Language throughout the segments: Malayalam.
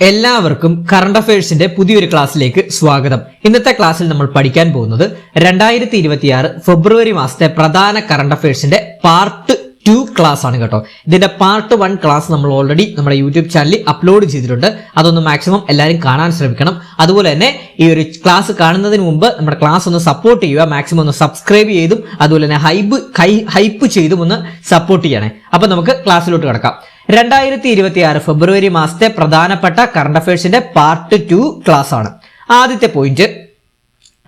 എല്ലാവർക്കും കറണ്ട് അഫയേഴ്സിന്റെ പുതിയൊരു ക്ലാസ്സിലേക്ക് സ്വാഗതം. ഇന്നത്തെ ക്ലാസ്സിൽ നമ്മൾ പഠിക്കാൻ പോകുന്നത് 2026 ഫെബ്രുവരി മാസത്തെ പ്രധാന കറണ്ട് അഫയേഴ്സിന്റെ പാർട്ട് 2 ക്ലാസ് ആണ് കേട്ടോ. ഇതിന്റെ പാർട്ട് 1 ക്ലാസ് നമ്മൾ ഓൾറെഡി നമ്മുടെ യൂട്യൂബ് ചാനലിൽ അപ്ലോഡ് ചെയ്തിട്ടുണ്ട്. അതൊന്ന് മാക്സിമം എല്ലാവരും കാണാൻ ശ്രമിക്കണം. അതുപോലെ തന്നെ ഈ ഒരു ക്ലാസ് കാണുന്നതിന് മുമ്പ് നമ്മുടെ ക്ലാസ് ഒന്ന് സപ്പോർട്ട് ചെയ്യുക. മാക്സിമം ഒന്ന് സബ്സ്ക്രൈബ് ചെയ്തും അതുപോലെ തന്നെ ഹൈപ്പ് ചെയ്തും ഒന്ന് സപ്പോർട്ട് ചെയ്യണേ. അപ്പൊ നമുക്ക് ക്ലാസ്സിലോട്ട് കിടക്കാം. 2026 ഫെബ്രുവരി മാസത്തെ പ്രധാനപ്പെട്ട കറണ്ട് അഫയേഴ്സിന്റെ പാർട്ട് 2 ക്ലാസ് ആണ്. ആദ്യത്തെ പോയിന്റ്,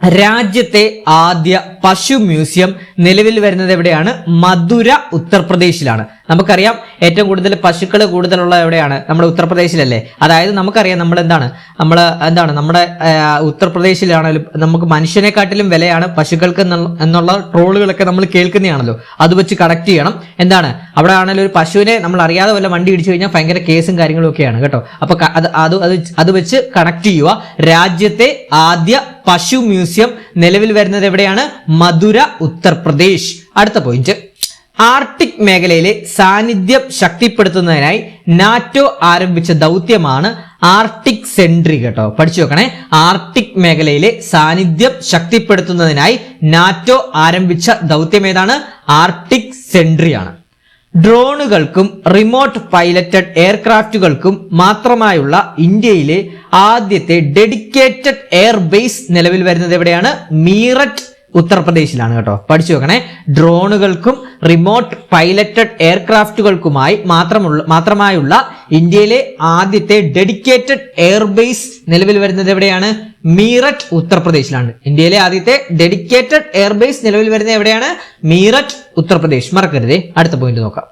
രാജ്യത്തെ ആദ്യ പശു മ്യൂസിയം നിലവിൽ വരുന്നത് എവിടെയാണ്? മധുര, ഉത്തർപ്രദേശിലാണ്. നമുക്കറിയാം ഏറ്റവും കൂടുതൽ പശുക്കൾ കൂടുതലുള്ള എവിടെയാണ്? നമ്മുടെ ഉത്തർപ്രദേശിലല്ലേ. അതായത് നമുക്കറിയാം നമ്മുടെ ഉത്തർപ്രദേശിലാണെങ്കിലും നമുക്ക് മനുഷ്യനെക്കാട്ടിലും വിലയാണ് പശുക്കൾക്ക് എന്നുള്ള ട്രോളുകളൊക്കെ നമ്മൾ കേൾക്കുന്നതാണല്ലോ. അത് വെച്ച് കണക്ട് ചെയ്യണം. അവിടെ ആണെങ്കിലും ഒരു പശുവിനെ നമ്മൾ അറിയാതെ വല്ല വണ്ടി ഇടിച്ചു കഴിഞ്ഞാൽ ഭയങ്കര കേസും കാര്യങ്ങളും ഒക്കെയാണ് കേട്ടോ. അപ്പൊ അത് വെച്ച് കണക്ട് ചെയ്യുക. രാജ്യത്തെ ആദ്യ പശു മ്യൂസിയം നിലവിൽ വരുന്നത് എവിടെയാണ്? മധുര, ഉത്തർപ്രദേശ്. അടുത്ത പോയിന്റ്, ആർട്ടിക് മേഖലയിലെ സാന്നിധ്യം ശക്തിപ്പെടുത്തുന്നതിനായി നാറ്റോ ആരംഭിച്ച ദൗത്യമാണ് ആർട്ടിക് സെൻട്രി കേട്ടോ. പഠിച്ചു വെക്കണേ. ആർട്ടിക് മേഖലയിലെ സാന്നിധ്യം ശക്തിപ്പെടുത്തുന്നതിനായി നാറ്റോ ആരംഭിച്ച ദൗത്യം ഏതാണ്? ആർട്ടിക് സെൻട്രി ആണ്. ഡ്രോണുകൾക്കും റിമോട്ട് പൈലറ്റഡ് എയർക്രാഫ്റ്റുകൾക്കും മാത്രമായുള്ള ഇന്ത്യയിലെ ആദ്യത്തെ ഡെഡിക്കേറ്റഡ് എയർബേസ് നിലവിൽ വരുന്നത് എവിടെയാണ്? മീററ്റ്, ഉത്തർപ്രദേശിലാണ് കേട്ടോ. പഠിച്ചു വെക്കണേ. ഡ്രോണുകൾക്കും റിമോട്ട് പൈലറ്റഡ് എയർക്രാഫ്റ്റുകൾക്കുമായി മാത്രമായുള്ള ഇന്ത്യയിലെ ആദ്യത്തെ ഡെഡിക്കേറ്റഡ് എയർബേസ് നിലവിൽ വരുന്നത് എവിടെയാണ്? മീററ്റ്, ഉത്തർപ്രദേശിലാണ്. ഇന്ത്യയിലെ ആദ്യത്തെ ഡെഡിക്കേറ്റഡ് എയർബേസ് നിലവിൽ വരുന്നത് എവിടെയാണ്? മീററ്റ്, ഉത്തർപ്രദേശ്. മറക്കരുതേ. അടുത്ത പോയിന്റ് നോക്കാം.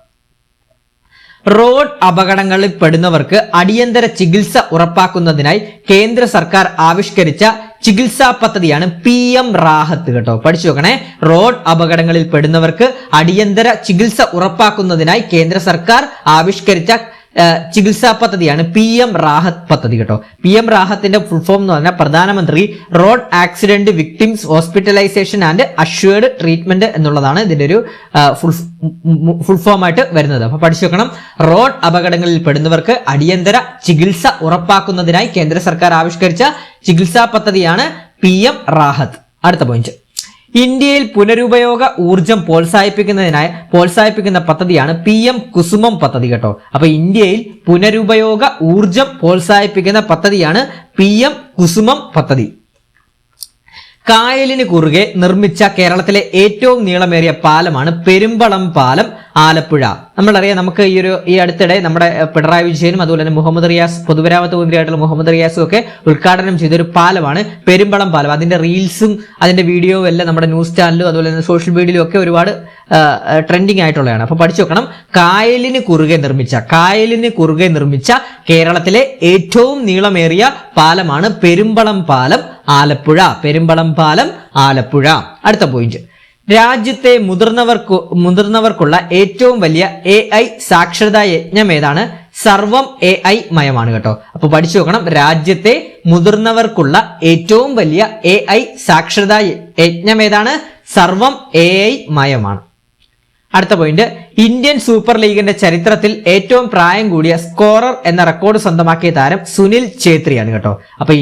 റോഡ് അപകടങ്ങളിൽ പെടുന്നവർക്ക് അടിയന്തര ചികിത്സ ഉറപ്പാക്കുന്നതിനായി കേന്ദ്ര സർക്കാർ ആവിഷ്കരിച്ച ചികിത്സാ പദ്ധതിയാണ് PM റാഹത്ത് കേട്ടോ. പഠിച്ചു നോക്കണേ. റോഡ് അപകടങ്ങളിൽ പെടുന്നവർക്ക് അടിയന്തര ചികിത്സ ഉറപ്പാക്കുന്നതിനായി കേന്ദ്ര സർക്കാർ ആവിഷ്കരിച്ച ചികിത്സാ പദ്ധതിയാണ് PM റാഹത്ത് പദ്ധതി കേട്ടോ. PM റാഹത്തിന്റെ ഫുൾ ഫോം എന്ന് പറഞ്ഞാൽ പ്രധാനമന്ത്രി road accident victims hospitalization and assured treatment എന്നുള്ളതാണ് ഇതിന്റെ ഒരു ഫുൾ ഫോം ആയിട്ട് വരുന്നത്. അപ്പൊ പഠിച്ചു വെക്കണം. റോഡ് അപകടങ്ങളിൽ പെടുന്നവർക്ക് അടിയന്തര ചികിത്സ ഉറപ്പാക്കുന്നതിനായി കേന്ദ്ര സർക്കാർ ആവിഷ്കരിച്ച ചികിത്സാ പദ്ധതിയാണ് PM റാഹത്ത്. അടുത്ത പോയിന്റ്, ഇന്ത്യയിൽ പുനരുപയോഗ ഊർജം പ്രോത്സാഹിപ്പിക്കുന്ന പദ്ധതിയാണ് PM കുസുമം പദ്ധതി കേട്ടോ. അപ്പൊ ഇന്ത്യയിൽ പുനരുപയോഗ ഊർജം പ്രോത്സാഹിപ്പിക്കുന്ന പദ്ധതിയാണ് PM കുസുമം പദ്ധതി. കായലിന് കുറുകെ നിർമ്മിച്ച കേരളത്തിലെ ഏറ്റവും നീളമേറിയ പാലമാണ് പെരുമ്പളം പാലം, ആലപ്പുഴ. നമ്മളറിയാം, നമുക്ക് ഈ അടുത്തിടെ നമ്മുടെ പിണറായി വിജയനും അതുപോലെ തന്നെ മുഹമ്മദ് റിയാസ്, പൊതുമരാമത്ത് മന്ത്രിയായിട്ടുള്ള മുഹമ്മദ് റിയാസും ഒക്കെ ഉദ്ഘാടനം ചെയ്തൊരു പാലമാണ് പെരുമ്പളം പാലം. അതിന്റെ റീൽസും അതിന്റെ വീഡിയോയും എല്ലാം നമ്മുടെ ന്യൂസ് ചാനലും അതുപോലെ തന്നെ സോഷ്യൽ മീഡിയയിലും ഒക്കെ ഒരുപാട് ട്രെൻഡിങ് ആയിട്ടുള്ളതാണ്. അപ്പൊ പഠിച്ചു വെക്കണം. കായലിന് കുറുകെ നിർമ്മിച്ച കേരളത്തിലെ ഏറ്റവും നീളമേറിയ പാലമാണ് പെരുമ്പളം പാലം, ആലപ്പുഴ. പെരുമ്പളം പാലം, ആലപ്പുഴ. അടുത്ത പോയിന്റ്, രാജ്യത്തെ മുതിർന്നവർക്കുള്ള ഏറ്റവും വലിയ AI സാക്ഷരതാ യജ്ഞം ഏതാണ്? സർവം AI മയമാണ് കേട്ടോ. അപ്പൊ പഠിച്ചു നോക്കണം. രാജ്യത്തെ മുതിർന്നവർക്കുള്ള ഏറ്റവും വലിയ AI സാക്ഷരതാ യജ്ഞം ഏതാണ്? സർവം AI മയമാണ്. അടുത്ത പോയിന്റ്, ഇന്ത്യൻ സൂപ്പർ ലീഗിന്റെ ചരിത്രത്തിൽ ഏറ്റവും പ്രായം കൂടിയ സ്കോറർ എന്ന റെക്കോർഡ് സ്വന്തമാക്കിയ താരം സുനിൽ ഛേത്രിയാണ് കേട്ടോ. അപ്പൊ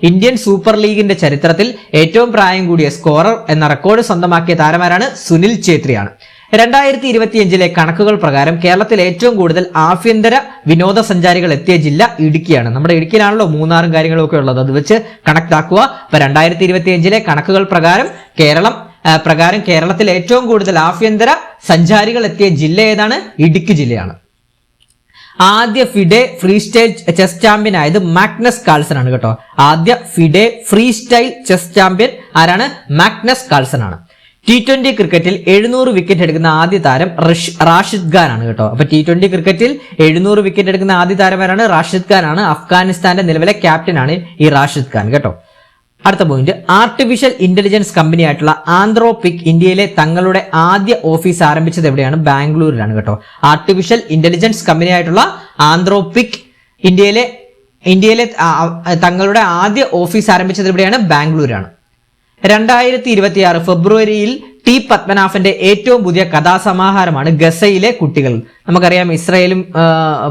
ഇന്ത്യൻ സൂപ്പർ ലീഗിന്റെ ചരിത്രത്തിൽ ഏറ്റവും പ്രായം കൂടിയ സ്കോറർ എന്ന റെക്കോർഡ് സ്വന്തമാക്കിയ താരമാരാണ്? സുനിൽ ഛേത്രിയാണ്. 2025 കണക്കുകൾ പ്രകാരം കേരളത്തിൽ ഏറ്റവും കൂടുതൽ ആഭ്യന്തര വിനോദസഞ്ചാരികൾ എത്തിയ ജില്ല ഇടുക്കിയാണ്. നമ്മുടെ ഇടുക്കിയിലാണല്ലോ മൂന്നാറും കാര്യങ്ങളും ഒക്കെ ഉള്ളത്. അത് വെച്ച് കണക്ട് ആക്കുക. അപ്പൊ 2025 കണക്കുകൾ പ്രകാരം കേരളത്തിൽ ഏറ്റവും കൂടുതൽ ആഭ്യന്തര സഞ്ചാരികൾ എത്തിയ ജില്ല ഏതാണ്? ഇടുക്കി ജില്ലയാണ്. ആദ്യ FIDE free style chess champion ആയത് മാഗ്നസ് കാൾസൺ ആണ് കേട്ടോ. ആദ്യ FIDE free style chess champion ആരാണ്? മാഗ്നസ് കാൾസൺ ആണ്. T20 ക്രിക്കറ്റിൽ 700 വിക്കറ്റ് എടുക്കുന്ന ആദ്യ താരം റാഷിദ് ഖാൻ ആണ് കേട്ടോ. അപ്പൊ T20 ക്രിക്കറ്റിൽ 700 വിക്കറ്റ് എടുക്കുന്ന ആദ്യ താരമാരാണ്? റാഷിദ് ഖാൻ ആണ്. അഫ്ഗാനിസ്ഥാന്റെ നിലവിലെ ക്യാപ്റ്റൻ ആണ് ഈ റാഷിദ് ഖാൻ കേട്ടോ. അടുത്ത പോയിന്റ്, ആർട്ടിഫിഷ്യൽ ഇന്റലിജൻസ് കമ്പനി ആയിട്ടുള്ള ആന്ത്രോപിക് ഇന്ത്യയിലെ തങ്ങളുടെ ആദ്യ ഓഫീസ് ആരംഭിച്ചത് എവിടെയാണ്? ബാംഗ്ലൂരിലാണ് കേട്ടോ. ആർട്ടിഫിഷ്യൽ ഇന്റലിജൻസ് കമ്പനി ആയിട്ടുള്ള ആന്ത്രോപിക് ഇന്ത്യയിലെ തങ്ങളുടെ ആദ്യ ഓഫീസ് ആരംഭിച്ചത് എവിടെയാണ്? ബാംഗ്ലൂരാണ്. 2026 ഫെബ്രുവരിയിൽ ടി പത്മനാഭന്റെ ഏറ്റവും പുതിയ കഥാസമാഹാരമാണ് ഗസയിലെ കുട്ടികൾ. നമുക്കറിയാം ഇസ്രായേലും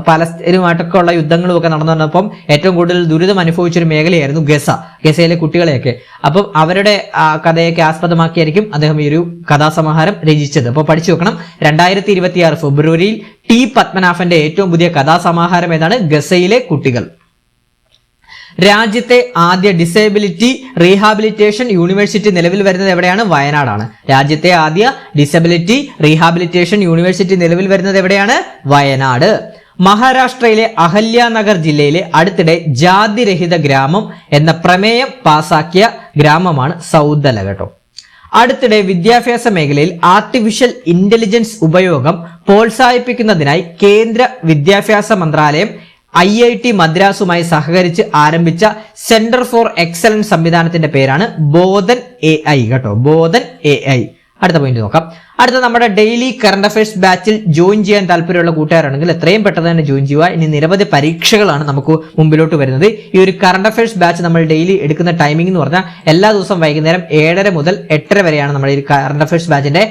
പലസ്തീനുമായിട്ടൊക്കെ ഉള്ള യുദ്ധങ്ങളും ഒക്കെ നടന്നു വന്നപ്പം ഏറ്റവും കൂടുതൽ ദുരിതം അനുഭവിച്ചൊരു മേഖലയായിരുന്നു ഗസയിലെ കുട്ടികളെയൊക്കെ. അപ്പം അവരുടെ കഥയൊക്കെ ആസ്പദമാക്കിയായിരിക്കും അദ്ദേഹം ഈ ഒരു കഥാസമാഹാരം രചിച്ചത്. അപ്പോൾ പഠിച്ചു വെക്കണം, 2026 ഫെബ്രുവരിയിൽ ടി പത്മനാഭന്റെ ഏറ്റവും പുതിയ കഥാസമാഹാരം ഏതാണ്? ഗസയിലെ കുട്ടികൾ. രാജ്യത്തെ ആദ്യ ഡിസേബിലിറ്റി റീഹാബിലിറ്റേഷൻ യൂണിവേഴ്സിറ്റി നിലവിൽ വരുന്നത് എവിടെയാണ്? വയനാടാണ്. രാജ്യത്തെ ആദ്യ ഡിസബിലിറ്റി റീഹാബിലിറ്റേഷൻ യൂണിവേഴ്സിറ്റി നിലവിൽ വരുന്നത് എവിടെയാണ്? വയനാട്. മഹാരാഷ്ട്രയിലെ അഹല്യാനഗർ ജില്ലയിലെ അടുത്തിടെ ജാതിരഹിത ഗ്രാമം എന്ന പ്രമേയം പാസാക്കിയ ഗ്രാമമാണ് സൗദല കേട്ടോ. അടുത്തിടെ വിദ്യാഭ്യാസ മേഖലയിൽ ആർട്ടിഫിഷ്യൽ ഇന്റലിജൻസ് ഉപയോഗം പ്രോത്സാഹിപ്പിക്കുന്നതിനായി കേന്ദ്ര വിദ്യാഭ്യാസ മന്ത്രാലയം IIT മദ്രാസുമായി സഹകരിച്ച് ആരംഭിച്ച സെന്റർ ഫോർ എക്സലൻസ് സംവിധാനത്തിന്റെ പേരാണ് ബോധൻ AI കേട്ടോ, ബോധൻ AI. അടുത്ത പോയിന്റ് നോക്കാം. അടുത്ത നമ്മുടെ ഡെയിലി കറണ്ട് അഫയേഴ്സ് ബാച്ചിൽ ജോയിൻ ചെയ്യാൻ താല്പര്യമുള്ള കൂട്ടുകാരാണെങ്കിൽ എത്രയും പെട്ടെന്ന് തന്നെ ജോയിൻ ചെയ്യുക. ഇനി നിരവധി പരീക്ഷകളാണ് നമുക്ക് മുമ്പിലോട്ട് വരുന്നത്. ഈ ഒരു കറണ്ട് അഫയേഴ്സ് ബാച്ച് നമ്മൾ ഡെയിലി എടുക്കുന്ന ടൈമിംഗ് എന്ന് പറഞ്ഞാൽ എല്ലാ ദിവസവും വൈകുന്നേരം 7:30 മുതൽ 8:30 വരെയാണ് നമ്മുടെ ഈ കറണ്ട് അഫയേഴ്സ് ബാച്ചിന്റെ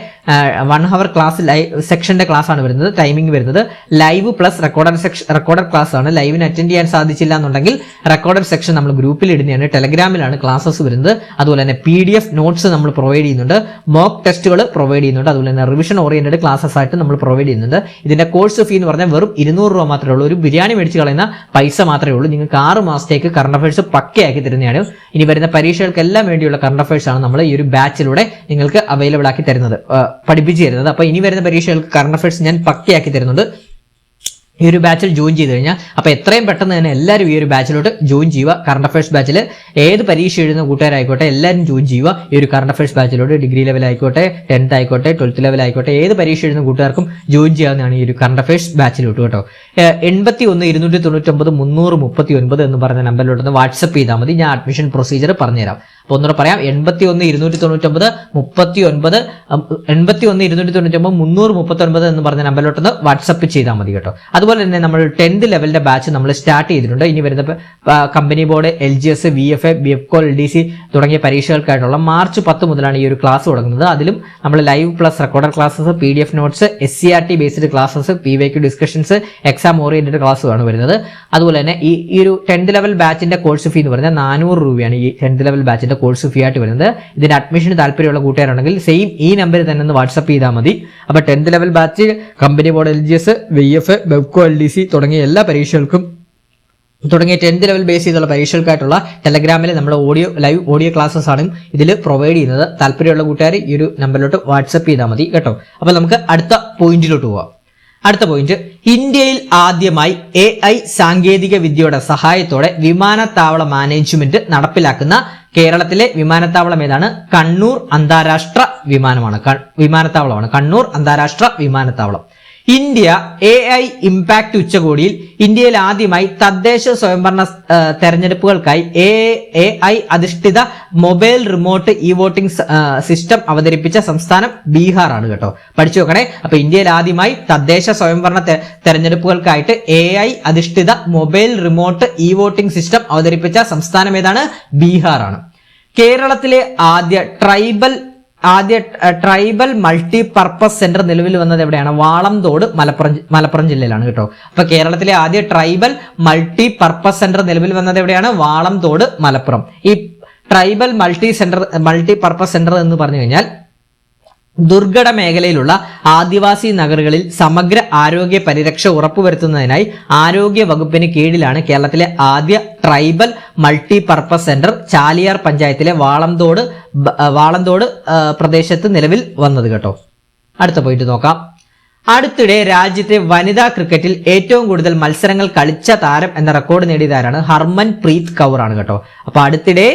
1 hour ക്ലാസ് സെക്ഷന്റെ ക്ലാസ് ആണ് വരുന്നത്. ടൈമിംഗ് വരുന്നത് ലൈവ് പ്ലസ് റെക്കോർഡഡ് ക്ലാസ് ആണ്. ലൈവിന് അറ്റൻഡ് ചെയ്യാൻ സാധിച്ചില്ല എന്നുണ്ടെങ്കിൽ റെക്കോർഡഡ് സെക്ഷൻ നമ്മൾ ഗ്രൂപ്പിൽ ഇടുന്നതാണ്. ടെലഗ്രാമിലാണ് ക്ലാസ്സസ് വരുന്നത്. അതുപോലെ തന്നെ PDF നോട്ട്സ് നമ്മൾ പ്രൊവൈഡ് ചെയ്യുന്നുണ്ട്. മോക്ക് ടെസ്റ്റുകൾ പ്രൊവൈഡ് ചെയ്യുന്നുണ്ട്. അതുപോലെ തന്നെ റിവിഷൻ ഓറിയന്റഡ് ക്ലാസ്സസ് ആയിട്ട് നമ്മൾ പ്രൊവൈഡ് ചെയ്യുന്നുണ്ട്. ഇതിന്റെ കോഴ്സ് ഫീ എന്ന് പറഞ്ഞാൽ വെറും 200 രൂപ മാത്രമേ ഉള്ളൂ. ഒരു ബിരിയാണി മേടിച്ച് കളയുന്ന പൈസ മാത്രമേ ഉള്ളൂ. നിങ്ങൾക്ക് 6 മാസത്തേക്ക് കറണ്ട് അഫയേഴ്സ് പക്കയാക്കി തരുന്നതാണ്. ഇനി വരുന്ന പരീക്ഷകൾക്കെല്ലാം വേണ്ടിയുള്ള കറണ്ട് അഫയേഴ്സ് ആണ് നമ്മൾ ഈ ഒരു ബാച്ചിലൂടെ നിങ്ങൾക്ക് അവൈലബിൾ ആക്കി തരുന്നത്, പഠിപ്പിച്ചു തരുന്നത്. അപ്പൊ ഇനി വരുന്ന പരീക്ഷകൾക്ക് കറണ്ട് അഫയേഴ്സ് ഞാൻ പക്കയാക്കി തരുന്നുണ്ട് ഈ ഒരു ബാച്ചിൽ ജോയിൻ ചെയ്ത് കഴിഞ്ഞാൽ. അപ്പോൾ എത്രയും പെട്ടെന്ന് തന്നെ എല്ലാവരും ഈ ഒരു ബാച്ചിലോട്ട് ജോയിൻ ചെയ്യുക. കറണ്ട് അഫയേഴ്സ് ബാച്ചിൽ ഏത് പരീക്ഷ എഴുതുന്ന കൂട്ടുകാരായിക്കോട്ടെ എല്ലാവരും ജോയിൻ ചെയ്യുക ഈ ഒരു കറണ്ട് അഫയേഴ്സ് ബാച്ചിലോട്ട്. ഡിഗ്രി ലെവൽ ആയിക്കോട്ടെ, 10th ആയിക്കോട്ടെ, 12th ലെവൽ ആയിക്കോട്ടെ, ഏത് പരീക്ഷ എഴുതുന്ന കൂട്ടുകാർക്കും ജോയിൻ ചെയ്യാവുന്നതാണ് ഈ ഒരു കറണ്ട് അഫയേഴ്സ് ബാച്ചിലോട്ട് കേട്ടോ. 81 299 339 എന്ന് പറഞ്ഞ നമ്പറിലോട്ട് വാട്സപ്പ് ചെയ്താൽ മതി. ഞാൻ അഡ്മിഷൻ പ്രൊസീജിയർ പറഞ്ഞുതരാം. അപ്പോൾ ഒന്നുകൂടെ പറയാം, 81 299 339 എന്ന് പറഞ്ഞ നമ്പറിലോട്ടൊന്ന് വാട്സപ്പ് ചെയ്താൽ മതി കേട്ടോ. അതുപോലെ തന്നെ നമ്മൾ 10th ലെവലിന്റെ ബാച്ച് നമ്മൾ സ്റ്റാർട്ട് ചെയ്തിട്ടുണ്ട്. ഇനി വരുന്ന company board, LGS, VFA, BFCO, LDC തുടങ്ങിയ പരീക്ഷകൾക്കായിട്ടുള്ള മാർച്ച് 10 മുതലാണ് ഈ ഒരു ക്ലാസ് തുടങ്ങുന്നത്. അതിലും നമ്മൾ live plus recorded classes, PDF notes, SCRT based classes, PYQ discussions, exam oriented ക്ലാസ്സുമാണ് വരുന്നത്. അതുപോലെ തന്നെ ഈ ഒരു 10th ലെവൽ ബാച്ചിന്റെ കോഴ്സ് ഫീ എന്ന് പറഞ്ഞാൽ 400 രൂപയാണ് ഈ 10th ലെവൽ ബാച്ചിന്റെ കോഴ്സ് ഫീ ആയിട്ട് വരുന്നത്. ഇതിന്റെ അഡ്മിഷന് താല്പര്യമുള്ള കൂട്ടുകാരുണ്ടെങ്കിൽ സെയിം ഈ നമ്പറിൽ തന്നെ ഒന്ന് വാട്സപ്പ് ചെയ്താൽ മതി. അപ്പോൾ 10th level batch company board, LGS, VFA, BFCO, LDC തുടങ്ങിയ എല്ലാ പരീക്ഷകൾക്കും 10th ലെവൽ ബേസ് ചെയ്തുള്ള പരീക്ഷകൾക്കായിട്ടുള്ള ടെലഗ്രാമിൽ നമ്മൾ ലൈവ് ഓഡിയോ ക്ലാസ്സസ് ആണ് ഇതിൽ പ്രൊവൈഡ് ചെയ്യുന്നത്. താല്പര്യമുള്ള കൂട്ടുകാർ ഈ ഒരു നമ്പറിലോട്ട് വാട്സപ്പ് ചെയ്താൽ മതി കേട്ടോ. അപ്പോൾ നമുക്ക് അടുത്ത പോയിന്റിലോട്ട് പോവാം. അടുത്ത പോയിന്റ്, ഇന്ത്യയിൽ ആദ്യമായി AI സാങ്കേതിക വിദ്യയുടെ സഹായത്തോടെ വിമാനത്താവള മാനേജ്മെന്റ് നടപ്പിലാക്കുന്ന കേരളത്തിലെ വിമാനത്താവളം ഏതാണ്? കണ്ണൂർ അന്താരാഷ്ട്ര വിമാനത്താവളമാണ്. കണ്ണൂർ അന്താരാഷ്ട്ര വിമാനത്താവളം. ഇന്ത്യ AI ഇമ്പാക്ട് ഉച്ചകോടിയിൽ ഇന്ത്യയിൽ ആദ്യമായി തദ്ദേശ സ്വയംഭരണ തെരഞ്ഞെടുപ്പുകൾക്കായി AI അധിഷ്ഠിത മൊബൈൽ റിമോട്ട് വോട്ടിംഗ് സിസ്റ്റം അവതരിപ്പിച്ച സംസ്ഥാനം ബീഹാർ ആണ് കേട്ടോ. പഠിച്ചു നോക്കണേ. അപ്പൊ ഇന്ത്യയിൽ ആദ്യമായി തദ്ദേശ സ്വയംഭരണ തെരഞ്ഞെടുപ്പുകൾക്കായിട്ട് AI അധിഷ്ഠിത മൊബൈൽ റിമോട്ട് വോട്ടിംഗ് സിസ്റ്റം അവതരിപ്പിച്ച സംസ്ഥാനം ഏതാണ്? ബീഹാർ ആണ്. കേരളത്തിലെ ആദ്യ ട്രൈബൽ മൾട്ടി പർപ്പസ് സെന്റർ നിലവിൽ വന്നത് എവിടെയാണ്? വാളംതോട്, മലപ്പുറം ജില്ലയിലാണ് കേട്ടോ. അപ്പൊ കേരളത്തിലെ ആദ്യ ട്രൈബൽ മൾട്ടി പർപ്പസ് സെന്റർ നിലവിൽ വന്നത് എവിടെയാണ്? വാളംതോട്, മലപ്പുറം. ഈ ട്രൈബൽ മൾട്ടി പർപ്പസ് സെന്റർ എന്ന് പറഞ്ഞു കഴിഞ്ഞാൽ ദുർഘട മേഖലയിലുള്ള ആദിവാസി നഗറുകളിൽ സമഗ്ര ആരോഗ്യ പരിരക്ഷ ഉറപ്പുവരുത്തുന്നതിനായി ആരോഗ്യ വകുപ്പിന് കീഴിലാണ് കേരളത്തിലെ ആദ്യ tribal multi purpose centre Chaliyar പഞ്ചായത്തിലെ വാളന്തോട് പ്രദേശത്ത് നിലവിൽ വന്നത് കേട്ടോ. അടുത്ത പോയിന്റ് നോക്കാം. അടുത്തിടെ രാജ്യത്തെ വനിതാ ക്രിക്കറ്റിൽ ഏറ്റവും കൂടുതൽ മത്സരങ്ങൾ കളിച്ച താരം എന്ന റെക്കോർഡ് നേടിയതാരാണ്? ഹർമൻ പ്രീത് കൗർ ആണ് കേട്ടോ. അപ്പൊ അടുത്തിടെ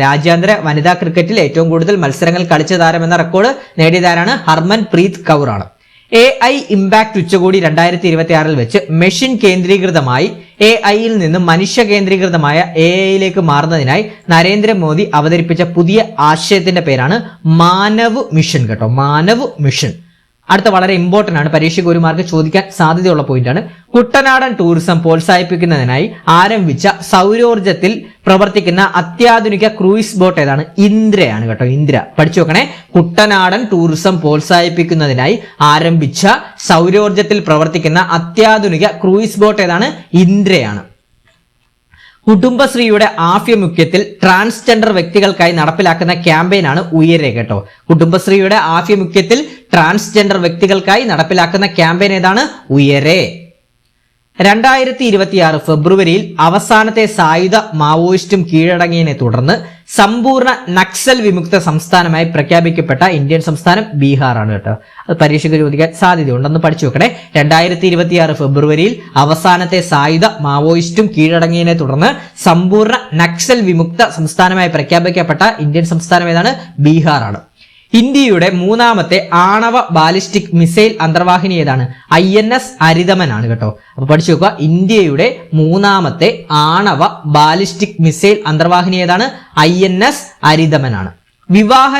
രാജ്യാന്തര വനിതാ ക്രിക്കറ്റിൽ ഏറ്റവും കൂടുതൽ മത്സരങ്ങൾ കളിച്ച താരം എന്ന റെക്കോർഡ് നേടിയതാരാണ്? ഹർമൻ പ്രീത് കൗർ ആണ്. AI ഇമ്പാക്ട് ഉച്ചകോടി 2026 വെച്ച് മെഷീൻ കേന്ദ്രീകൃതമായി AI-യിൽ നിന്ന് മനുഷ്യ കേന്ദ്രീകൃതമായ AI-യിലേക്ക് മാറുന്നതിനായി നരേന്ദ്രമോദി അവതരിപ്പിച്ച പുതിയ ആശയത്തിന്റെ പേരാണ് മാനവ് മിഷൻ കേട്ടോ. മാനവ് മിഷൻ. അടുത്ത വളരെ ഇമ്പോർട്ടന്റ് ആണ്, പരീക്ഷയ്ക്ക് ഒരു മാർക്ക് ചോദിക്കാൻ സാധ്യതയുള്ള പോയിന്റ് ആണ്. കുട്ടനാടൻ ടൂറിസം പ്രോത്സാഹിപ്പിക്കുന്നതിനായി ആരംഭിച്ച സൗരോർജ്ജത്തിൽ പ്രവർത്തിക്കുന്ന അത്യാധുനിക ക്രൂയിസ് ബോട്ട് ഏതാണ്? ഇന്ദ്രയാണ് കേട്ടോ, ഇന്ദ്ര. പഠിച്ചു വെക്കണേ. കുട്ടനാടൻ ടൂറിസം പ്രോത്സാഹിപ്പിക്കുന്നതിനായി ആരംഭിച്ച സൗരോർജ്ജത്തിൽ പ്രവർത്തിക്കുന്ന അത്യാധുനിക ക്രൂയിസ് ബോട്ട് ഏതാണ്? ഇന്ദ്രയാണ്. കുടുംബശ്രീയുടെ ആഭിമുഖ്യത്തിൽ ട്രാൻസ്ജെൻഡർ വ്യക്തികൾക്കായി നടപ്പിലാക്കുന്ന ക്യാമ്പയിനാണ് ഉയരെ കേട്ടോ. കുടുംബശ്രീയുടെ ആഭിമുഖ്യത്തിൽ ട്രാൻസ്ജെൻഡർ വ്യക്തികൾക്കായി നടപ്പിലാക്കുന്ന ക്യാമ്പയിൻ ഏതാണ്? ഉയരെ. 2026 ഫെബ്രുവരിയിൽ അവസാനത്തെ സായുധ മാവോയിസ്റ്റും കീഴടങ്ങിയതിനെ തുടർന്ന് സമ്പൂർണ്ണ നക്സൽ വിമുക്ത സംസ്ഥാനമായി പ്രഖ്യാപിക്കപ്പെട്ട ഇന്ത്യൻ സംസ്ഥാനം ബീഹാർ ആണ് കേട്ടോ. അത് പരീക്ഷയ്ക്ക് ചോദിക്കാൻ സാധ്യതയുണ്ടെന്ന് പഠിച്ചു വെക്കണേ. 2026 ഫെബ്രുവരിയിൽ അവസാനത്തെ സായുധ മാവോയിസ്റ്റും കീഴടങ്ങിയതിനെ തുടർന്ന് സമ്പൂർണ്ണ നക്സൽ വിമുക്ത സംസ്ഥാനമായി പ്രഖ്യാപിക്കപ്പെട്ട ഇന്ത്യൻ സംസ്ഥാനം ഏതാണ്? ബീഹാർ ആണ്. ഇന്ത്യയുടെ മൂന്നാമത്തെ ആണവ ബാലിസ്റ്റിക് മിസൈൽ അന്തർവാഹിനി ഏതാണ്? INS അരിതമൻ ആണ് കേട്ടോ. അപ്പൊ പഠിച്ചു നോക്കുക, ഇന്ത്യയുടെ മൂന്നാമത്തെ ആണവ ബാലിസ്റ്റിക് മിസൈൽ അന്തർവാഹിനി ഏതാണ്? INS അരിതമൻ ആണ്. വിവാഹ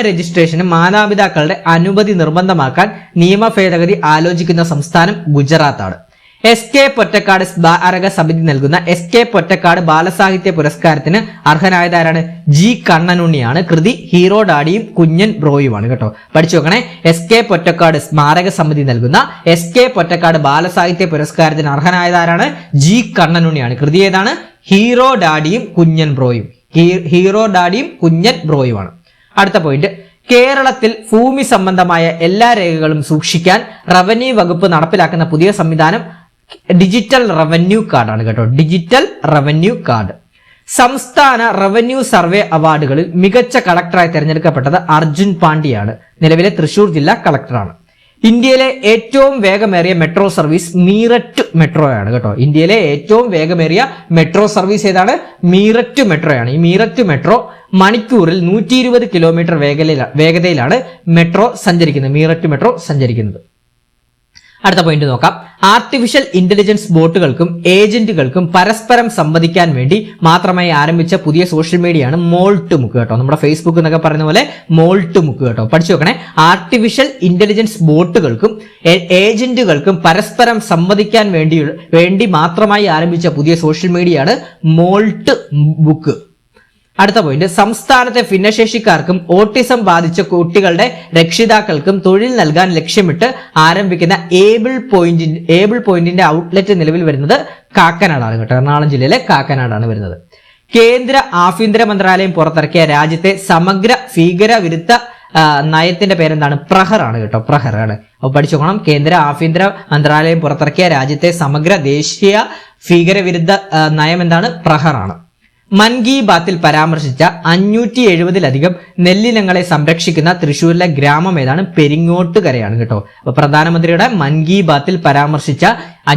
രജിസ്ട്രേഷന് മാതാപിതാക്കളുടെ അനുമതി നിർബന്ധമാക്കാൻ നിയമ ഭേദഗതി ആലോചിക്കുന്ന സംസ്ഥാനം ഗുജറാത്ത് ആണ്. SK പൊറ്റക്കാട് സ്മാരക സമിതി നൽകുന്ന SK പൊറ്റക്കാട് ബാലസാഹിത്യ പുരസ്കാരത്തിന് അർഹനായതാരാണ്? G കണ്ണനുണ്ണിയാണ്. കൃതി ഹീറോ ഡാഡിയും കുഞ്ഞൻ ബ്രോയുമാണ് കേട്ടോ. പഠിച്ചു നോക്കണേ. SK പൊറ്റക്കാട് സ്മാരക സമിതി നൽകുന്ന SK പൊറ്റക്കാട് ബാലസാഹിത്യ പുരസ്കാരത്തിന് അർഹനായതാരാണ്? G കണ്ണനുണ്ണിയാണ്. കൃതി ഏതാണ്? ഹീറോ ഡാഡിയും കുഞ്ഞൻ ബ്രോയും. ഹീറോ ഡാഡിയും കുഞ്ഞൻ ബ്രോയുമാണ്. അടുത്ത പോയിന്റ്, കേരളത്തിൽ ഭൂമി സംബന്ധമായ എല്ലാ രേഖകളും സൂക്ഷിക്കാൻ റവന്യൂ വകുപ്പ് നടപ്പിലാക്കുന്ന പുതിയ സംവിധാനം ഡിജിറ്റൽ റവന്യൂ കാർഡ് ആണ് കേട്ടോ. Digital revenue card. സംസ്ഥാന റവന്യൂ സർവേ അവാർഡുകളിൽ മികച്ച കളക്ടറായി തെരഞ്ഞെടുക്കപ്പെട്ടത് അർജുൻ പാണ്ഡ്യയാണ്. നിലവിലെ തൃശൂർ ജില്ലാ കളക്ടറാണ്. ഇന്ത്യയിലെ ഏറ്റവും വേഗമേറിയ മെട്രോ സർവീസ് മീററ്റ് മെട്രോയാണ് കേട്ടോ. ഇന്ത്യയിലെ ഏറ്റവും വേഗമേറിയ മെട്രോ സർവീസ് ഏതാണ്? മീററ്റ് മെട്രോയാണ്. ഈ മീററ്റ് മെട്രോ മണിക്കൂറിൽ 120 കിലോമീറ്റർ വേഗതയിലാണ് മെട്രോ സഞ്ചരിക്കുന്നത്. മീററ്റ് മെട്രോ സഞ്ചരിക്കുന്നത്. അടുത്ത പോയിന്റ് നോക്കാം. ആർട്ടിഫിഷ്യൽ ഇന്റലിജൻസ് ബോട്ടുകൾക്കും ഏജന്റുകൾക്കും പരസ്പരം സംവദിക്കാൻ വേണ്ടി മാത്രമായി ആരംഭിച്ച പുതിയ സോഷ്യൽ മീഡിയയാണ് മോൾട്ട് മുക്ക് കേട്ടോ. നമ്മുടെ ഫേസ്ബുക്ക് എന്നൊക്കെ പറയുന്ന പോലെ മോൾട്ട് മുക്ക് കേട്ടോ. പഠിച്ചു നോക്കണേ. ആർട്ടിഫിഷ്യൽ ഇന്റലിജൻസ് ബോട്ടുകൾക്കും ഏജന്റുകൾക്കും പരസ്പരം സംവദിക്കാൻ വേണ്ടി മാത്രമായി ആരംഭിച്ച പുതിയ സോഷ്യൽ മീഡിയയാണ് മോൾട്ട് ബുക്ക്. അടുത്ത പോയിന്റ്, സംസ്ഥാനത്തെ ഭിന്നശേഷിക്കാർക്കും ഓട്ടിസം ബാധിച്ച കുട്ടികളുടെ രക്ഷിതാക്കൾക്കും തൊഴിൽ നൽകാൻ ലക്ഷ്യമിട്ട് ആരംഭിക്കുന്ന ഏബിൾ പോയിന്റിന്റെ ഔട്ട്ലെറ്റ് നിലവിൽ വരുന്നത് കാക്കനാടാണ് കേട്ടോ. എറണാകുളം ജില്ലയിലെ കാക്കനാടാണ് വരുന്നത്. കേന്ദ്ര ആഭ്യന്തര മന്ത്രാലയം പുറത്തിറക്കിയ രാജ്യത്തെ സമഗ്ര ഭീകരവിരുദ്ധ നയത്തിന്റെ പേരെന്താണ്? പ്രഹർ ആണ് കേട്ടോ. പ്രഹർ ആണ്. അപ്പൊ പഠിച്ചോക്കണം. കേന്ദ്ര ആഭ്യന്തര മന്ത്രാലയം പുറത്തിറക്കിയ രാജ്യത്തെ സമഗ്ര ദേശീയ ഭീകരവിരുദ്ധ നയം എന്താണ്? പ്രഹർ ആണ്. മൻ കി ബാത്തിൽ പരാമർശിച്ച 570-ലധികം നെല്ലിനങ്ങളെ സംരക്ഷിക്കുന്ന തൃശ്ശൂരിലെ ഗ്രാമം ഏതാണ്? പെരിങ്ങോട്ടുകരയാണ് കേട്ടോ. അപ്പൊ പ്രധാനമന്ത്രിയുടെ മൻ കി ബാത്തിൽ പരാമർശിച്ച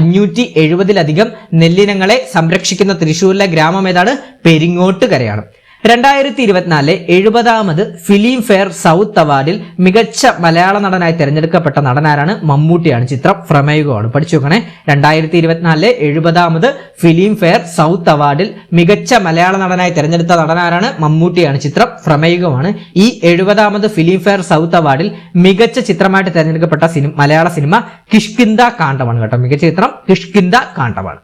570-ലധികം നെല്ലിനങ്ങളെ സംരക്ഷിക്കുന്ന തൃശ്ശൂരിലെ ഗ്രാമം ഏതാണ്? പെരിങ്ങോട്ടുകരയാണ്. 2024 70ാമത് ഫിലിം ഫെയർ സൗത്ത് അവാർഡിൽ മികച്ച മലയാള നടനായി തെരഞ്ഞെടുക്കപ്പെട്ട നടനാരാണ്? മമ്മൂട്ടിയാണ്. ചിത്രം പ്രമേയമാണ്. പഠിച്ചു നോക്കണേ. 2024 70ാമത് ഫിലിം ഫെയർ സൗത്ത് അവാർഡിൽ മികച്ച മലയാള നടനായി തെരഞ്ഞെടുത്ത നടനാരാണ്? മമ്മൂട്ടിയാണ്. ചിത്രം പ്രമേയമാണ്. ഈ 70ാമത് ഫിലിം ഫെയർ സൗത്ത് അവാർഡിൽ മികച്ച ചിത്രമായിട്ട് തെരഞ്ഞെടുക്കപ്പെട്ട മലയാള സിനിമ കിഷ്കിന്ധ കാണ്ഡമാണ് കേട്ടോ. മികച്ച ചിത്രം കിഷ്കിന്ധ കാണ്ഡമാണ്.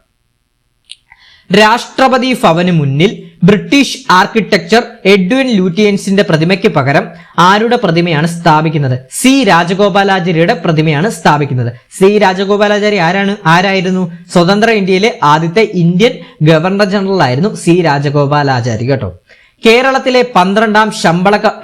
രാഷ്ട്രപതി ഭവന് മുന്നിൽ ബ്രിട്ടീഷ് ആർക്കിടെക്ചർ എഡ്വിൻ ലൂറ്റിയൻസിന്റെ പ്രതിമയ്ക്ക് പകരം ആരുടെ പ്രതിമയാണ് സ്ഥാപിക്കുന്നത്? സി രാജഗോപാലാചാര്യയുടെ പ്രതിമയാണ് സ്ഥാപിക്കുന്നത്. സി രാജഗോപാലാചാരി ആരായിരുന്നു? സ്വതന്ത്ര ഇന്ത്യയിലെ ആദ്യത്തെ ഇന്ത്യൻ ഗവർണർ ജനറൽ ആയിരുന്നു സി രാജഗോപാലാചാരി കേട്ടോ. കേരളത്തിലെ 12ാം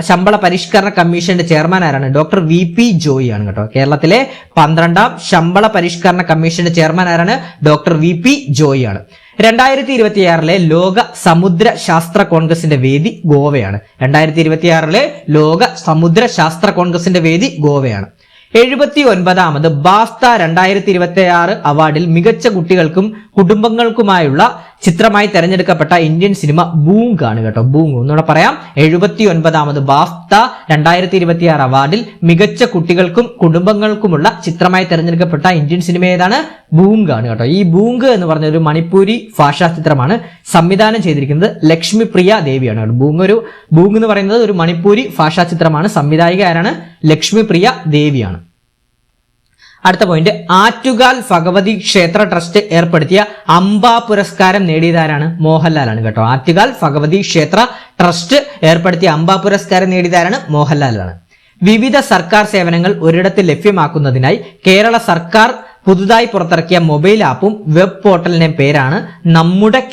ശമ്പള പരിഷ്കരണ കമ്മീഷന്റെ ചെയർമാൻ ആരാണ്? ഡോക്ടർ VP ജോയി ആണ് കേട്ടോ. കേരളത്തിലെ 12ാം ശമ്പള പരിഷ്കരണ കമ്മീഷന്റെ ചെയർമാൻ ആരാണ്? ഡോക്ടർ VP ജോയി ആണ്. 2026 ലോക സമുദ്ര ശാസ്ത്ര കോൺഗ്രസിന്റെ വേദി ഗോവയാണ്. 2026 ലോക സമുദ്ര ശാസ്ത്ര കോൺഗ്രസിന്റെ വേദി ഗോവയാണ്. 79ാമത് ബാഫ്ത 2026 അവാർഡിൽ മികച്ച കുട്ടികൾക്കും കുടുംബങ്ങൾക്കുമായുള്ള ചിത്രമായി തെരഞ്ഞെടുക്കപ്പെട്ട ഇന്ത്യൻ സിനിമ ബൂങ്ക് ആണ് കേട്ടോ. ബൂങ്ക് ഒന്നുകൂടെ പറയാം. 79ാമത് ബാഫ്ത 2026 അവാർഡിൽ മികച്ച കുട്ടികൾക്കും കുടുംബങ്ങൾക്കുമുള്ള ചിത്രമായി തെരഞ്ഞെടുക്കപ്പെട്ട ഇന്ത്യൻ സിനിമ ഏതാണ്? ബൂങ്ക് ആണ് കേട്ടോ. ഈ ബൂങ്ക് എന്ന് പറഞ്ഞ ഒരു മണിപ്പൂരി ഭാഷാ ചിത്രമാണ്. സംവിധാനം ചെയ്തിരിക്കുന്നത് ലക്ഷ്മിപ്രിയ ദേവിയാണ് കേട്ടോ. ബൂങ്ക് എന്ന് പറയുന്നത് ഒരു മണിപ്പൂരി ഭാഷാ ചിത്രമാണ്. സംവിധായിക ആരാണ്? ലക്ഷ്മിപ്രിയ ദേവിയാണ്. അടുത്ത പോയിന്റ്, ആറ്റുകാൽ ഭഗവതി ക്ഷേത്ര ട്രസ്റ്റ് ഏർപ്പെടുത്തിയ അംബ പുരസ്കാരം നേടിയതാരാണ്? മോഹൻലാലാണ് കേട്ടോ. ആറ്റുകാൽ ഭഗവതി ക്ഷേത്ര ട്രസ്റ്റ് ഏർപ്പെടുത്തിയ അംബ പുരസ്കാരം നേടിയതാരാണ്? മോഹൻലാലാണ്. വിവിധ സർക്കാർ സേവനങ്ങൾ ഒരിടത്ത് ലഭ്യമാക്കുന്നതിനായി കേരള സർക്കാർ പുതുതായി പുറത്തിറക്കിയ മൊബൈൽ ആപ്പും വെബ് പോർട്ടലിന്റെ പേരാണ് നമ്മുടെ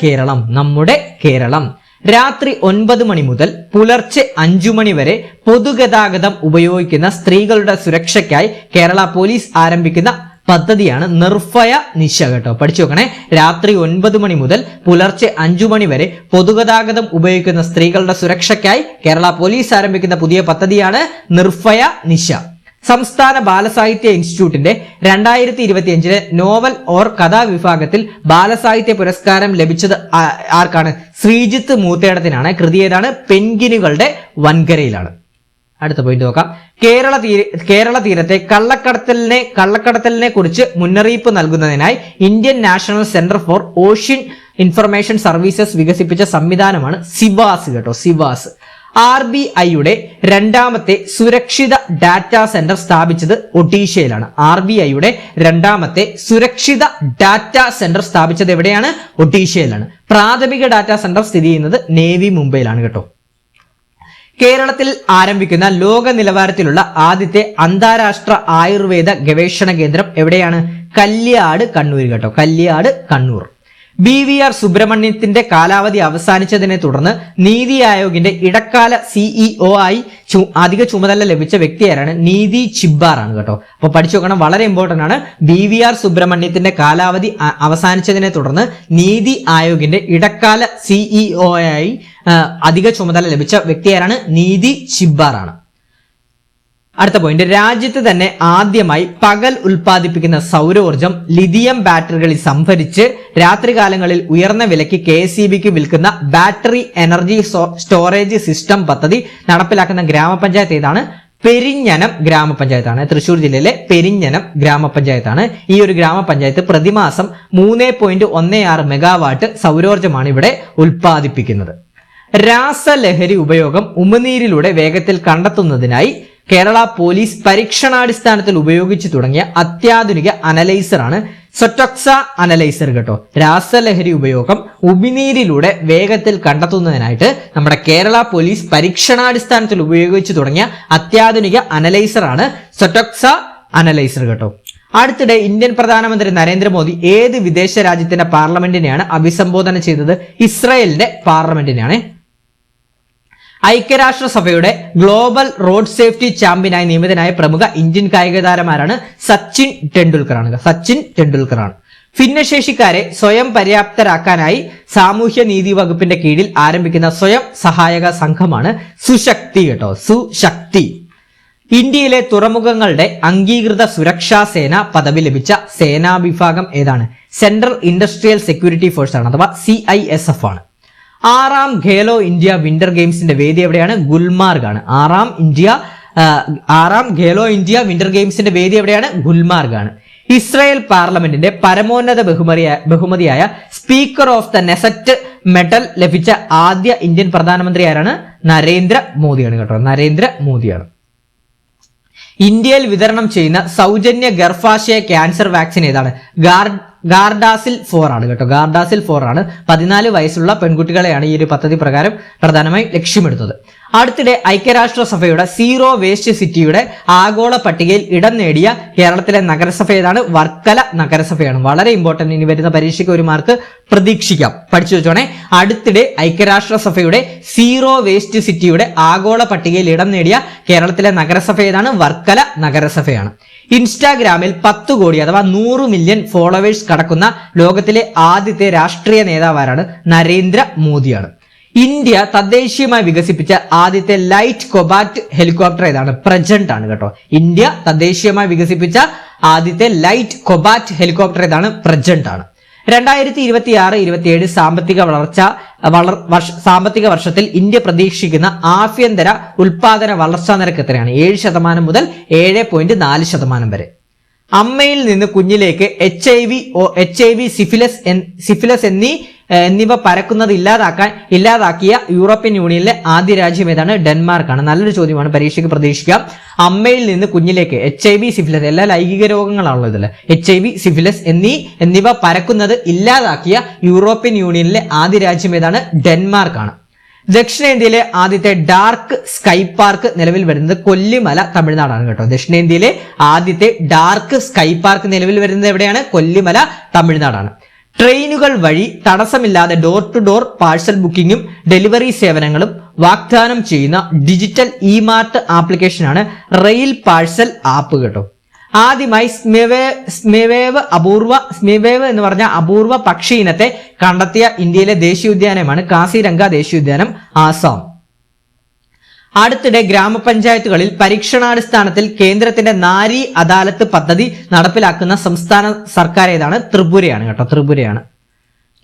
കേരളം. രാത്രി 9 മണി മുതൽ പുലർച്ചെ 5 മണി വരെ പൊതുഗതാഗതം ഉപയോഗിക്കുന്ന സ്ത്രീകളുടെ സുരക്ഷയ്ക്കായി കേരള പോലീസ് ആരംഭിക്കുന്ന പദ്ധതിയാണ് നിർഭയ നിശ കേട്ടോ. പഠിച്ചു നോക്കണേ. രാത്രി 9 മണി മുതൽ പുലർച്ചെ 5 മണി വരെ പൊതുഗതാഗതം ഉപയോഗിക്കുന്ന സ്ത്രീകളുടെ സുരക്ഷയ്ക്കായി കേരള പോലീസ് ആരംഭിക്കുന്ന പുതിയ പദ്ധതിയാണ് നിർഭയ നിശ. സംസ്ഥാന ബാലസാഹിത്യ ഇൻസ്റ്റിറ്റ്യൂട്ടിന്റെ 2025 നോവൽ ഓർ കഥാ വിഭാഗത്തിൽ ബാലസാഹിത്യ പുരസ്കാരം ലഭിച്ചത് ആർക്കാണ്? ശ്രീജിത്ത് മൂത്തേടത്തിനാണ്. കൃതി ഏതാണ്? പെൻഗിനുകളുടെ വൻകരയിലാണ്. അടുത്ത പോയിന്റ് നോക്കാം. കേരള തീരത്തെ കള്ളക്കടത്തലിനെ കുറിച്ച് മുന്നറിയിപ്പ് നൽകുന്നതിനായി Indian national centre for ocean information services വികസിപ്പിച്ച സംവിധാനമാണ് സിവാസ് കേട്ടോ. സിവാസ്. RBIയുടെ രണ്ടാമത്തെ സുരക്ഷിത ഡാറ്റാ സെന്റർ സ്ഥാപിച്ചത് ഒഡീഷയിലാണ്. RBIയുടെ രണ്ടാമത്തെ സുരക്ഷിത ഡാറ്റാ സെന്റർ സ്ഥാപിച്ചത് എവിടെയാണ്? ഒഡീഷയിലാണ്. പ്രാഥമിക ഡാറ്റാ സെന്റർ സ്ഥിതി ചെയ്യുന്നത് നേവി മുംബൈയിലാണ് കേട്ടോ. കേരളത്തിൽ ആരംഭിക്കുന്ന ലോക നിലവാരത്തിലുള്ള ആദ്യത്തെ അന്താരാഷ്ട്ര ആയുർവേദ ഗവേഷണ കേന്ദ്രം എവിടെയാണ്? കല്യാട്, കണ്ണൂർ കേട്ടോ. കല്യാട്, കണ്ണൂർ. BVR സുബ്രഹ്മണ്യത്തിന്റെ കാലാവധി അവസാനിച്ചതിനെ തുടർന്ന് നീതി ആയോഗിന്റെ ഇടക്കാല CEO ആയി അധിക ചുമതല ലഭിച്ച വ്യക്തിയാരാണ്? നീതി ചിബ്ബാർ ആണ് കേട്ടോ. അപ്പൊ പഠിച്ചു നോക്കണം, വളരെ ഇമ്പോർട്ടന്റ് ആണ്. BVR സുബ്രഹ്മണ്യത്തിന്റെ കാലാവധി അവസാനിച്ചതിനെ തുടർന്ന് നീതി ആയോഗിന്റെ ഇടക്കാല CEO ആയി അധിക ചുമതല ലഭിച്ച വ്യക്തിയാരാണ്? നീതി ചിബ്ബാർ ആണ്. അടുത്ത പോയിന്റ്, രാജ്യത്ത് തന്നെ ആദ്യമായി പകൽ ഉൽപ്പാദിപ്പിക്കുന്ന സൗരോർജം ലിഥിയം ബാറ്ററികളിൽ സംഭരിച്ച് രാത്രികാലങ്ങളിൽ ഉയർന്ന വിലയ്ക്ക് KSEBക്ക് വിൽക്കുന്ന ബാറ്ററി എനർജി സ്റ്റോറേജ് സിസ്റ്റം പദ്ധതി നടപ്പിലാക്കുന്ന ഗ്രാമപഞ്ചായത്ത് ഏതാണ്? പെരിഞ്ഞനം ഗ്രാമപഞ്ചായത്താണ്. തൃശ്ശൂർ ജില്ലയിലെ പെരിഞ്ഞനം ഗ്രാമപഞ്ചായത്താണ്. ഈ ഒരു ഗ്രാമപഞ്ചായത്ത് പ്രതിമാസം 3.16 മെഗാവാട്ട് സൗരോർജമാണ് ഇവിടെ ഉൽപ്പാദിപ്പിക്കുന്നത്. രാസലഹരി ഉപയോഗം ഉമിനീരിലൂടെ വേഗത്തിൽ കണ്ടെത്തുന്നതിനായി കേരള പോലീസ് പരീക്ഷണാടിസ്ഥാനത്തിൽ ഉപയോഗിച്ചു തുടങ്ങിയ അത്യാധുനിക അനലൈസറാണ് സൊറ്റോക്സ അനലൈസർ കേട്ടോ. രാസലഹരി ഉപയോഗം ഉമിനീരിലൂടെ വേഗത്തിൽ കണ്ടെത്തുന്നതിനായിട്ട് നമ്മുടെ കേരള പോലീസ് പരീക്ഷണാടിസ്ഥാനത്തിൽ ഉപയോഗിച്ചു തുടങ്ങിയ അത്യാധുനിക അനലൈസറാണ് സൊറ്റോക്സ അനലൈസർ കേട്ടോ. അടുത്തിടെ ഇന്ത്യൻ പ്രധാനമന്ത്രി നരേന്ദ്രമോദി ഏത് വിദേശ രാജ്യത്തിന്റെ പാർലമെന്റിനെയാണ് അഭിസംബോധന ചെയ്തത്? ഇസ്രായേലിന്റെ പാർലമെന്റിനെയാണ്. ഐക്യരാഷ്ട്രസഭയുടെ ഗ്ലോബൽ റോഡ് സേഫ്റ്റി ചാമ്പ്യനായി നിയമിതനായ പ്രമുഖ ഇന്ത്യൻ കായിക താരമാരാണ്? സച്ചിൻ ടെണ്ടുൽക്കർ ആണ്. ഭിന്നശേഷിക്കാരെ സ്വയം പര്യാപ്തരാക്കാനായി സാമൂഹ്യ നീതി വകുപ്പിന്റെ കീഴിൽ ആരംഭിക്കുന്ന സ്വയം സഹായക സംഘമാണ് സുശക്തി കേട്ടോ. സുശക്തി. ഇന്ത്യയിലെ തുറമുഖങ്ങളുടെ അംഗീകൃത സുരക്ഷാ സേന പദവി ലഭിച്ച സേനാ വിഭാഗം ഏതാണ്? സെൻട്രൽ ഇൻഡസ്ട്രിയൽ സെക്യൂരിറ്റി ഫോഴ്സ് ആണ്, അഥവാ CISF ആണ്. 6ാം ഖേലോ ഇന്ത്യ വിന്റർ ഗെയിംസിന്റെ വേദി എവിടെയാണ്? ഗുൽമാർഗ് ആണ്. 6ാം ഖേലോ ഇന്ത്യ വിന്റർ ഗെയിംസിന്റെ വേദി എവിടെയാണ്? ഗുൽമാർഗ് ആണ്. ഇസ്രായേൽ പാർലമെന്റിന്റെ പരമോന്നത ബഹുമതിയായ speaker of the Knesset medal ലഭിച്ച ആദ്യ ഇന്ത്യൻ പ്രധാനമന്ത്രി ആരാണ്? നരേന്ദ്രമോദിയാണ് കേട്ടോ. നരേന്ദ്രമോദിയാണ്. ഇന്ത്യയിൽ വിതരണം ചെയ്യുന്ന സൗജന്യ ഗർഭാശയ ക്യാൻസർ വാക്സിൻ ഏതാണ്? ഗാർഡാസിൽ 4 ആണ് കേട്ടോ. ഗാർഡാസിൽ 4 ആണ്. 14 വയസ്സുള്ള പെൺകുട്ടികളെയാണ് ഈ ഒരു പദ്ധതി പ്രകാരം പ്രധാനമായും ലക്ഷ്യമിടുന്നത്. അടുത്തിടെ ഐക്യരാഷ്ട്രസഭയുടെ സീറോ വേസ്റ്റ് സിറ്റിയുടെ ആഗോള പട്ടികയിൽ ഇടം നേടിയ കേരളത്തിലെ നഗരസഭ ഏതാണ്? വർക്കല നഗരസഭയാണ്. വളരെ ഇമ്പോർട്ടന്റ്, ഇനി വരുന്ന പരീക്ഷയ്ക്ക് ഒരു മാർക്ക് പ്രതീക്ഷിക്കാം, പഠിച്ചു വെച്ചോണേ. അടുത്തിടെ ഐക്യരാഷ്ട്രസഭയുടെ സീറോ വേസ്റ്റ് സിറ്റിയുടെ ആഗോള പട്ടികയിൽ ഇടം നേടിയ കേരളത്തിലെ നഗരസഭ ഏതാണ്? വർക്കല നഗരസഭയാണ്. ഇൻസ്റ്റാഗ്രാമിൽ 10 കോടി അഥവാ 100 മില്യൺ ഫോളോവേഴ്സ് കടക്കുന്ന ലോകത്തിലെ ആദ്യത്തെ രാഷ്ട്രീയ നേതാവാരാണ്? നരേന്ദ്രമോദിയാണ്. ഇന്ത്യ തദ്ദേശീയമായി വികസിപ്പിച്ച ആദ്യത്തെ ലൈറ്റ് കൊബാറ്റ് ഹെലികോപ്റ്റർ ഏതാണ്? പ്രജന്റ് ആണ് കേട്ടോ. ഇന്ത്യ തദ്ദേശീയമായി വികസിപ്പിച്ച ആദ്യത്തെ ലൈറ്റ് കൊബാറ്റ് ഹെലികോപ്റ്റർ ഏതാണ്? പ്രജന്റ് ആണ്. 2026-27 സാമ്പത്തിക വർഷത്തിൽ ഇന്ത്യ പ്രതീക്ഷിക്കുന്ന ആഭ്യന്തര ഉൽപാദന വളർച്ചാ നിരക്ക് എത്രയാണ്? 7% മുതൽ 7.4% വരെ. അമ്മയിൽ നിന്ന് കുഞ്ഞിലേക്ക് HIV, സിഫിലിസ് എന്നിവ പരക്കുന്നത് ഇല്ലാതാക്കിയ യൂറോപ്യൻ യൂണിയനിലെ ആദ്യ രാജ്യം ഏതാണ്? ഡെൻമാർക്കാണ്. നല്ലൊരു ചോദ്യമാണ്, പരീക്ഷയ്ക്ക് പ്രതീക്ഷിക്കാം. അമ്മയിൽ നിന്ന് കുഞ്ഞിലേക്ക് HIV, സിഫിലിസ് എല്ലാ ലൈംഗിക രോഗങ്ങളാണല്ലോ ഇതിൽ. HIV, സിഫിലിസ് എന്നിവ പരക്കുന്നത് ഇല്ലാതാക്കിയ യൂറോപ്യൻ യൂണിയനിലെ ആദ്യ രാജ്യം ഏതാണ്? ഡെൻമാർക്കാണ്. ദക്ഷിണേന്ത്യയിലെ ആദ്യത്തെ ഡാർക്ക് സ്കൈ പാർക്ക് നിലവിൽ വരുന്നത് കൊല്ലിമല, തമിഴ്നാടാണ് കേട്ടോ. ദക്ഷിണേന്ത്യയിലെ ആദ്യത്തെ ഡാർക്ക് സ്കൈ പാർക്ക് നിലവിൽ വരുന്നത് എവിടെയാണ്? കൊല്ലിമല, തമിഴ്നാടാണ്. ട്രെയിനുകൾ വഴി തടസ്സമില്ലാതെ ഡോർ ടു ഡോർ പാഴ്സൽ ബുക്കിംഗും ഡെലിവറി സേവനങ്ങളും വാഗ്ദാനം ചെയ്യുന്ന ഡിജിറ്റൽ ഇ-മാർട്ട് ആപ്ലിക്കേഷനാണ് റെയിൽ പാഴ്സൽ ആപ്പ് കേട്ടോ. ആദ്യമായി സ്മിവേവ് എന്ന് പറഞ്ഞ അപൂർവ പക്ഷി ഇനത്തെ കണ്ടെത്തിയ ഇന്ത്യയിലെ ദേശീയോദ്യാനമാണ് കാസിരംഗ ദേശീയോദ്യാനം, ആസാം. അടുത്തിടെ ഗ്രാമപഞ്ചായത്തുകളിൽ പരീക്ഷണാടിസ്ഥാനത്തിൽ കേന്ദ്രത്തിന്റെ നാരി അദാലത്ത് പദ്ധതി നടപ്പിലാക്കുന്ന സംസ്ഥാന സർക്കാർ ഏതാണ്? ത്രിപുരയാണ് കേട്ടോ, ത്രിപുരയാണ്.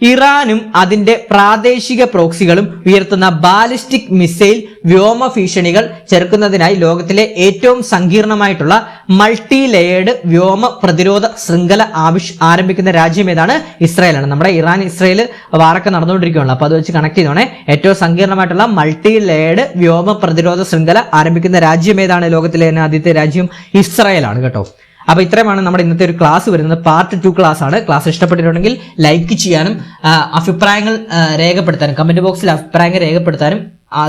ഇറാനും അതിന്റെ പ്രാദേശിക പ്രോക്സികളും ഉയർത്തുന്ന ബാലിസ്റ്റിക് മിസൈൽ വ്യോമ ഭീഷണികൾ ചെറുക്കുന്നതിനായി ലോകത്തിലെ ഏറ്റവും സങ്കീർണമായിട്ടുള്ള മൾട്ടി ലെയേർഡ് വ്യോമ പ്രതിരോധ ശൃംഖല ആരംഭിക്കുന്ന രാജ്യം ഏതാണ്? ഇസ്രായേലാണ്. നമ്മുടെ ഇറാൻ ഇസ്രായേൽ വാറൊക്കെ നടന്നുകൊണ്ടിരിക്കുകയാണല്ലോ, അപ്പൊ അത് വെച്ച് കണക്ട് ചെയ്തോണേ. ഏറ്റവും സങ്കീർണമായിട്ടുള്ള മൾട്ടി ലെയേർഡ് വ്യോമ പ്രതിരോധ ശൃംഖല ആരംഭിക്കുന്ന രാജ്യം ഏതാണ്? ലോകത്തിലെ ആദ്യത്തെ രാജ്യം ഇസ്രായേലാണ് കേട്ടോ. അപ്പൊ ഇത്രയുമാണ് നമ്മുടെ ഇന്നത്തെ ഒരു ക്ലാസ് വരുന്നത്. പാർട്ട് 2 ക്ലാസ് ആണ്. ക്ലാസ് ഇഷ്ടപ്പെട്ടിട്ടുണ്ടെങ്കിൽ ലൈക്ക് ചെയ്യാനും അഭിപ്രായങ്ങൾ രേഖപ്പെടുത്താനും കമന്റ് ബോക്സിൽ അഭിപ്രായങ്ങൾ രേഖപ്പെടുത്താനും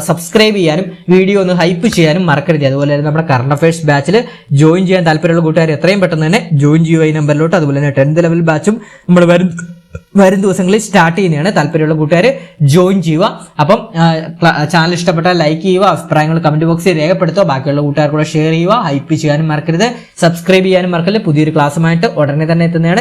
സബ്സ്ക്രൈബ് ചെയ്യാനും വീഡിയോ ഒന്ന് ഹൈപ്പ് ചെയ്യാനും മറക്കരുത്. അതുപോലെ തന്നെ നമ്മുടെ കറണ്ട് അഫയേഴ്സ് ബാച്ചിൽ ജോയിൻ ചെയ്യാൻ താല്പര്യമുള്ള കൂട്ടുകാർ എത്രയും പെട്ടെന്ന് തന്നെ ജോയിൻ ചെയ്യുക ഈ നമ്പറിലോട്ട്. അതുപോലെ തന്നെ 10th ലെവൽ ബാച്ചും നമ്മൾ വരും ദിവസങ്ങളിൽ സ്റ്റാർട്ട് ചെയ്യുന്നതാണ്. താല്പര്യമുള്ള കൂട്ടുകാർ ജോയിൻ ചെയ്യുക. അപ്പം ചാനൽ ഇഷ്ടപ്പെട്ടാൽ ലൈക്ക് ചെയ്യുക, അഭിപ്രായങ്ങൾ കമന്റ് ബോക്സിൽ രേഖപ്പെടുത്തുക, ബാക്കിയുള്ള കൂട്ടുകാർ കൂടെ ഷെയർ ചെയ്യുക, ഹൈപ്പ് ചെയ്യാനും മറക്കരുത്, സബ്സ്ക്രൈബ് ചെയ്യാനും മറക്കരുത്. പുതിയൊരു ക്ലാസ്സുമായിട്ട് ഉടനെ തന്നെ എത്തുന്നതാണ്.